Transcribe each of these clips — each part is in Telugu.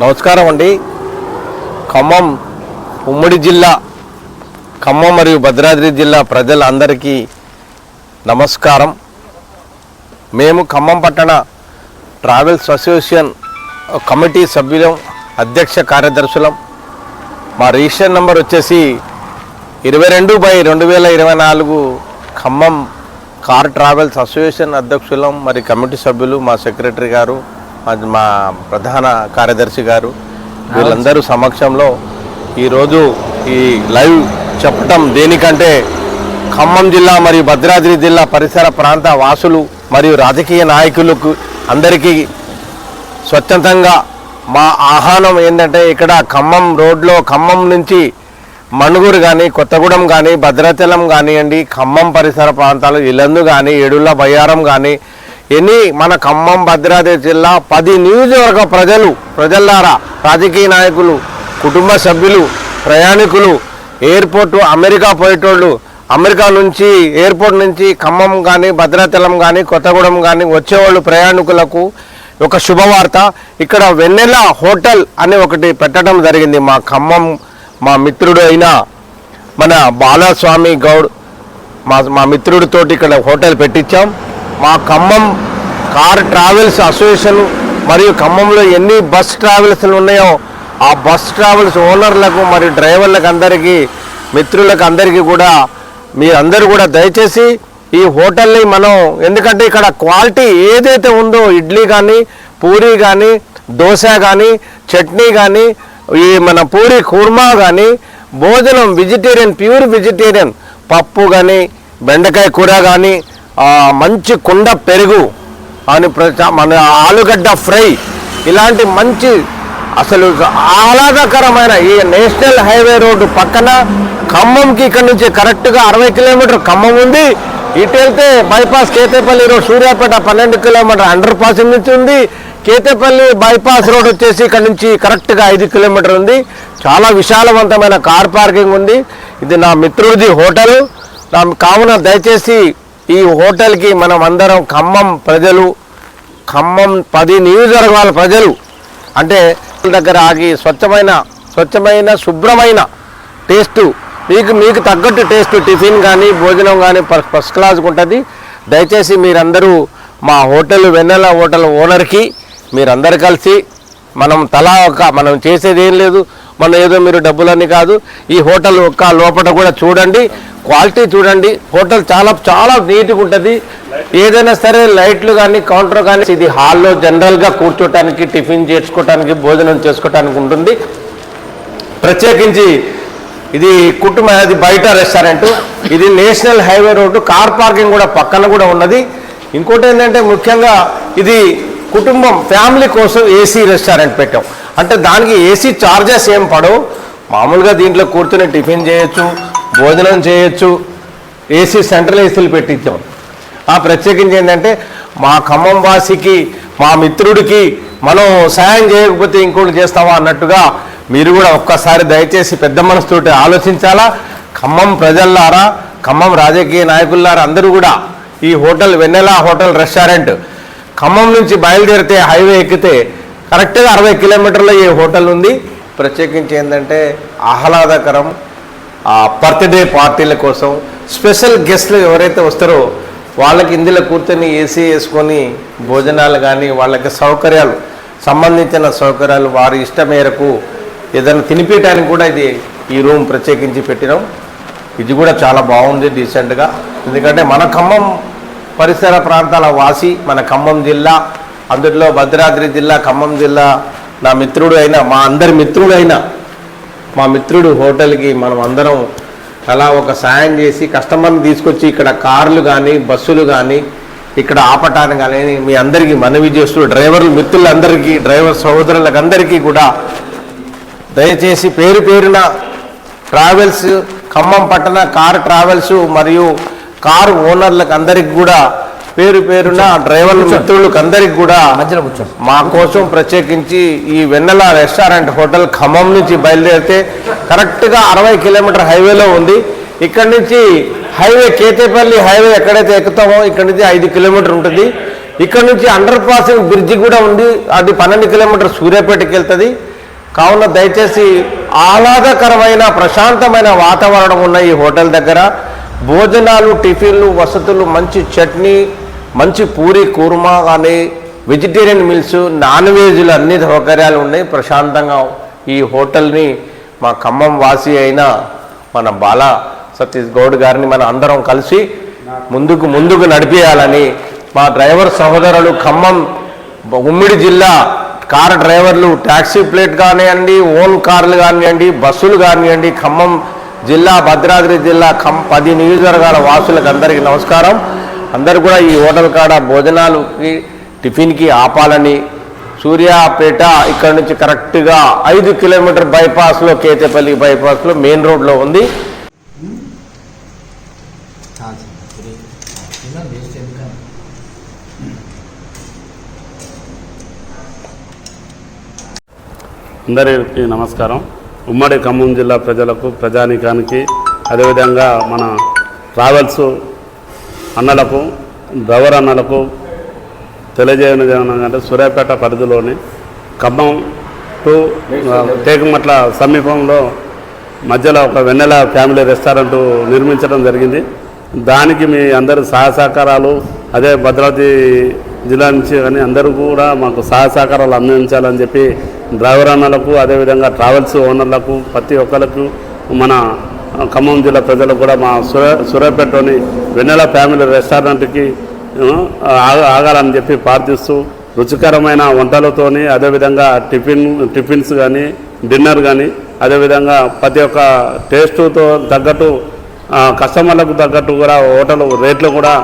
నమస్కారం అండి. ఖమ్మం ఉమ్మడి జిల్లా, ఖమ్మం మరియు భద్రాద్రి జిల్లా ప్రజలందరికీ నమస్కారం. మేము ఖమ్మం పట్టణ ట్రావెల్స్ అసోసియేషన్ కమిటీ సభ్యులం, అధ్యక్ష కార్యదర్శులం. మా రిజిస్టర్ నెంబర్ వచ్చేసి 22/2024. ఖమ్మం కార్ ట్రావెల్స్ అసోసియేషన్ అధ్యక్షులం మరి కమిటీ సభ్యులు, మా సెక్రటరీ గారు, మా ప్రధాన కార్యదర్శి గారు, వీళ్ళందరూ సమక్షంలో ఈరోజు ఈ లైవ్ చెప్పటం దేనికంటే ఖమ్మం జిల్లా మరియు భద్రాద్రి జిల్లా పరిసర ప్రాంత వాసులు మరియు రాజకీయ నాయకులకు అందరికీ స్వచ్ఛందంగా మా ఆహ్వానం ఏంటంటే, ఇక్కడ ఖమ్మం రోడ్లో ఖమ్మం నుంచి మణుగూరు కానీ, కొత్తగూడెం కానీ, భద్రాచలం కానివ్వండి, ఖమ్మం పరిసర ప్రాంతాలు ఇల్లందు కానీ, ఏడుళ్ళ బయ్యారం కానీ, మన ఖమ్మం భద్రాద్రి జిల్లా 10 నియోజకవర్గ ప్రజలారా, రాజకీయ నాయకులు, కుటుంబ సభ్యులు, ప్రయాణికులు, ఎయిర్పోర్టు అమెరికా పోయేటోళ్ళు, అమెరికా నుంచి ఎయిర్పోర్ట్ నుంచి ఖమ్మం కానీ, భద్రాచలం కానీ, కొత్తగూడెం కానీ వచ్చేవాళ్ళు ప్రయాణికులకు ఒక శుభవార్త. ఇక్కడ వెన్నెల హోటల్ అని ఒకటి పెట్టడం జరిగింది. మా ఖమ్మం మా మిత్రుడు అయిన మన బాలస్వామి గౌడ్ మా మిత్రుడితోటి ఇక్కడ హోటల్ పెట్టించాం. మా ఖమ్మం కార్ ట్రావెల్స్ అసోసియేషన్ మరియు ఖమ్మంలో ఎన్ని బస్ ట్రావెల్స్లు ఉన్నాయో ఆ బస్ ట్రావెల్స్ ఓనర్లకు మరియు డ్రైవర్లకు అందరికీ, మిత్రులకు అందరికీ కూడా మీరందరూ కూడా దయచేసి ఈ హోటల్ని మనం, ఎందుకంటే ఇక్కడ క్వాలిటీ ఏదైతే ఉందో, ఇడ్లీ కానీ, పూరీ కానీ, దోశ కానీ, చట్నీ కానీ, ఈ మన పూరి కుర్మా కానీ, భోజనం వెజిటేరియన్, ప్యూర్ వెజిటేరియన్, పప్పు కానీ, బెండకాయ కూర కానీ, మంచి కుండ పెరుగు అని, మన ఆలుగడ్డ ఫ్రై, ఇలాంటి మంచి అసలు ఆహ్లాదకరమైన ఈ నేషనల్ హైవే రోడ్డు పక్కన ఖమ్మంకి ఇక్కడ నుంచి కరెక్ట్గా 60 కిలోమీటర్ ఖమ్మం ఉంది. ఇటు వెళ్తే bypass Ketepalli road, Suryapet 12 kilometre underpass నుంచి ఉంది. కేతేపల్లి బైపాస్ రోడ్ వచ్చేసి ఇక్కడ నుంచి కరెక్ట్గా 5 కిలోమీటర్ ఉంది. చాలా విశాలవంతమైన కార్ పార్కింగ్ ఉంది. ఇది నా మిత్రుడిది హోటల్. కావున దయచేసి ఈ హోటల్కి మనం అందరం ఖమ్మం ప్రజలు, ఖమ్మం 10 నియోజకవర్గాల ప్రజలు అంటే దగ్గర ఆగి స్వచ్ఛమైన శుభ్రమైన టేస్టు, మీకు తగ్గట్టు టేస్ట్, టిఫిన్ కానీ భోజనం కానీ ఫస్ట్ క్లాస్గా ఉంటుంది. దయచేసి మీరందరూ మా హోటల్ వెన్నెల హోటల్ ఓనర్కి మీరందరూ కలిసి మనం చేసేది ఏం లేదు, ఏదో మీరు డబ్బులన్నీ కాదు, ఈ హోటల్ ఒక్క లోపల కూడా చూడండి, క్వాలిటీ చూడండి. హోటల్ చాలా చాలా నీట్గా ఉంటుంది. ఏదైనా సరే లైట్లు కానీ, కౌంటర్ కానీ, ఇది హాల్లో జనరల్గా కూర్చోటానికి, టిఫిన్ చేసుకోవటానికి, భోజనం చేసుకోవటానికి ఉంటుంది. ప్రత్యేకించి ఇది అది బయట రెస్టారెంట్. ఇది national highway road, car parking కూడా పక్కన కూడా ఉన్నది. ఇంకోటి ఏంటంటే ముఖ్యంగా ఇది కుటుంబం, ఫ్యామిలీ కోసం ఏసీ రెస్టారెంట్ పెట్టాం. అంటే దానికి ఏసీ చార్జెస్ ఏం పడవు. మామూలుగా దీంట్లో కూర్చొని టిఫిన్ చేయొచ్చు, భోజనం చేయొచ్చు. ఏసీ సెంట్రల్ ఏసీలు పెట్టించాం. ప్రత్యేకించి ఏంటంటే మా ఖమ్మం వాసికి, మా మిత్రుడికి మనం సాయం చేయకపోతే ఇంకోటి చేస్తావా అన్నట్టుగా మీరు కూడా ఒక్కసారి దయచేసి పెద్ద మనసుతోటి ఆలోచించాలా. ఖమ్మం ప్రజల్లారా, ఖమ్మం రాజకీయ నాయకులారా, అందరూ కూడా ఈ హోటల్ వెన్నెల హోటల్ రెస్టారెంట్ ఖమ్మం నుంచి బయలుదేరితే హైవే ఎక్కితే కరెక్ట్గా 60 కిలోమీటర్ల ఈ హోటల్ ఉంది. ప్రత్యేకించి ఏంటంటే ఆహ్లాదకరం, బర్త్డే పార్టీల కోసం స్పెషల్ గెస్ట్లు ఎవరైతే వస్తారో వాళ్ళకి ఇందులో కూర్చొని ఏసీ వేసుకొని భోజనాలు కానీ, వాళ్ళకి సౌకర్యాలు, సంబంధించిన సౌకర్యాలు వారి ఇష్టం మేరకు ఏదైనా తినిపించడానికి కూడా ఈ రూమ్ ప్రత్యేకించి పెట్టినాం. ఇది కూడా చాలా బాగుంది, డీసెంట్గా. ఎందుకంటే మన ఖమ్మం పరిసర ప్రాంతాల వాసి, మన ఖమ్మం జిల్లా, అందులో భద్రాద్రి జిల్లా, ఖమ్మం జిల్లా, నా మిత్రుడు అయిన, మా అందరి మిత్రుడైన మా మిత్రుడు హోటల్కి మనం అందరం అలా ఒక సాయం చేసి కస్టమర్ని తీసుకొచ్చి ఇక్కడ కార్లు కానీ, బస్సులు కానీ ఇక్కడ ఆపటానికి కానీ మీ అందరికీ మనవి చేస్తూ, డ్రైవర్లు మిత్రులందరికీ, డ్రైవర్ సహోదరులకు అందరికీ కూడా దయచేసి పేరున ట్రావెల్స్, ఖమ్మం పట్టణ కార్ ట్రావెల్స్ మరియు కారు ఓనర్లకు అందరికి కూడా పేరున డ్రైవర్ల మిత్రులకు అందరికి కూడా మా కోసం ప్రత్యేకించి ఈ వెన్నెల రెస్టారెంట్ హోటల్ ఖమ్మం నుంచి బయలుదేరితే కరెక్ట్గా 60 కిలోమీటర్ హైవేలో ఉంది. ఇక్కడి నుంచి హైవే కేతేపల్లి హైవే ఎక్కడైతే ఎక్కుతామో ఇక్కడి నుంచి 5 కిలోమీటర్ ఉంటుంది. ఇక్కడ నుంచి అండర్ పాసింగ్ బ్రిడ్జి కూడా ఉంది, అది 12 కిలోమీటర్ సూర్యాపేటకి వెళ్తుంది. కావున దయచేసి ఆహ్లాదకరమైన ప్రశాంతమైన వాతావరణం ఉన్న ఈ హోటల్ దగ్గర భోజనాలు, టిఫిన్లు, వసతులు, మంచి చట్నీ, మంచి పూరి కుర్మా కానీ, వెజిటేరియన్ మీల్స్, నాన్ వెజ్లు అన్ని సౌకర్యాలు ఉన్నాయి. ప్రశాంతంగా ఈ హోటల్ని మా ఖమ్మం వాసి అయిన మన బాలా సతీష్ గౌడ్ గారిని మన అందరం కలిసి ముందుకు నడిపేయాలని మా డ్రైవర్ సహోదరులు, ఖమ్మం ఉమ్మడి జిల్లా కార్ డ్రైవర్లు, ట్యాక్సీ ప్లేట్ కానివ్వండి, ఓన్ కార్లు కానివ్వండి, బస్సులు కానివ్వండి, ఖమ్మం జిల్లా, భద్రాద్రి జిల్లా 10 నియోజకవర్గాల వాసులకు అందరికీ నమస్కారం. అందరు కూడా ఈ హోటల్ కాడ భోజనాలకి, టిఫిన్కి ఆపాలని. సూర్యాపేట ఇక్కడ నుంచి కరెక్ట్గా 5 కిలోమీటర్ బైపాస్లో, కేతేపల్లి బైపాస్లో మెయిన్ రోడ్లో ఉంది. అందరికీ నమస్కారం. ఉమ్మడి ఖమ్మం జిల్లా ప్రజలకు, ప్రజానీకానికి, అదేవిధంగా మన ట్రావెల్స్ అన్నలకు, డ్రైవర్ అన్నలకు తెలియజేయడం సూర్యాపేట పరిధిలోని ఖమ్మం టు టేకుమట్ల సమీపంలో మధ్యలో ఒక వెన్నెల ఫ్యామిలీ రెస్టారెంట్ నిర్మించడం జరిగింది. దానికి మీ అందరి సహకారాలు, అదే భద్రాద్రి జిల్లా నుంచి కానీ అందరూ కూడా మాకు సహకారాలు అందించాలని చెప్పి డ్రైవర్ అన్నలకు, అదేవిధంగా ట్రావెల్స్ ఓనర్లకు, ప్రతి ఒక్కరికి, మన ఖమ్మం జిల్లా ప్రజలకు కూడా మా సూర్యాపేటలోని వెన్నెల ఫ్యామిలీ రెస్టారెంట్కి ఆగాలని చెప్పి ప్రార్థిస్తూ, రుచికరమైన వంటలతోని, అదేవిధంగా టిఫిన్స్ కానీ, డిన్నర్ కానీ, అదేవిధంగా ప్రతి ఒక్క టేస్టుతో తగ్గట్టు, కస్టమర్లకు తగ్గట్టు కూడా హోటల్ రేట్లు కూడా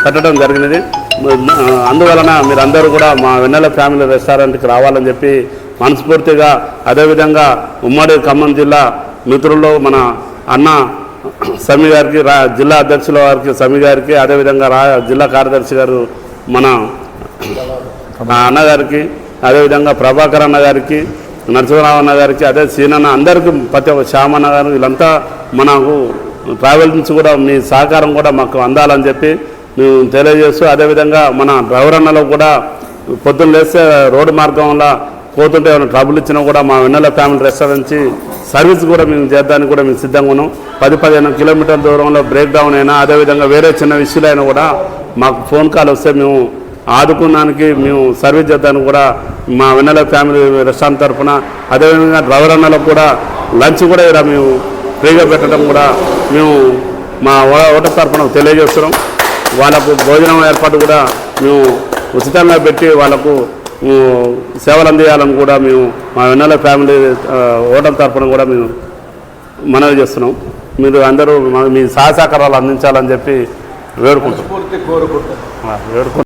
పెట్టడం జరిగినది. అందువలన మీరందరూ కూడా మా వెన్నెల ఫ్యామిలీ రెస్టారెంట్కి రావాలని చెప్పి మనస్ఫూర్తిగా, అదేవిధంగా ఉమ్మడి ఖమ్మం జిల్లా మిత్రుల్లో మన అన్న సమీ గారికి, జిల్లా అధ్యక్షుల వారికి సమీ గారికి, అదేవిధంగా జిల్లా కార్యదర్శి గారు మన అన్నగారికి, అదేవిధంగా ప్రభాకర్ అన్న గారికి, నరసింహరావు అన్న గారికి, అదే సీనన్న, అందరికీ ప్రతి ఒక్క శ్యామన్న గారు, వీళ్ళంతా మనకు ట్రావెల్ నుంచి కూడా మీ సహకారం కూడా మాకు అందాలని చెప్పి మేము తెలియజేస్తూ, అదేవిధంగా మన డ్రైవర్ అన్నలకు కూడా పొద్దున్న లేస్తే రోడ్డు మార్గంలో పోతుంటే ఏమైనా ట్రబుల్ ఇచ్చినా కూడా మా వెన్నెల ఫ్యామిలీ రెస్టారెంట్ నుంచి సర్వీస్ కూడా మేము చేద్దానికి కూడా మేము సిద్ధంగా ఉన్నాం. 10-15 కిలోమీటర్ల దూరంలో బ్రేక్ డౌన్ అయినా, అదేవిధంగా వేరే చిన్న విషయాలు అయినా కూడా మాకు ఫోన్ కాల్ వస్తే మేము ఆదుకున్నానికి, మేము సర్వీస్ చేద్దానికి కూడా మా వెన్నెల ఫ్యామిలీ రెస్టారెంట్ తరఫున, అదేవిధంగా డ్రైవర్ అన్నలకు కూడా లంచ్ కూడా ఇలా మేము ఫ్రీగా పెట్టడం కూడా మేము మా హోటల్ తరఫున తెలియజేస్తున్నాం. వాళ్ళకు భోజనం ఏర్పాటు కూడా మేము ఉచితంగా పెట్టి వాళ్ళకు సేవలు అందించాలని కూడా మేము మా వెన్నెల ఫ్యామిలీ హోటల్ తరఫున కూడా మేము మనవి చేస్తున్నాం. మీరు అందరూ మీ సహకారాలు అందించాలని చెప్పి వేడుకుంటున్నాం.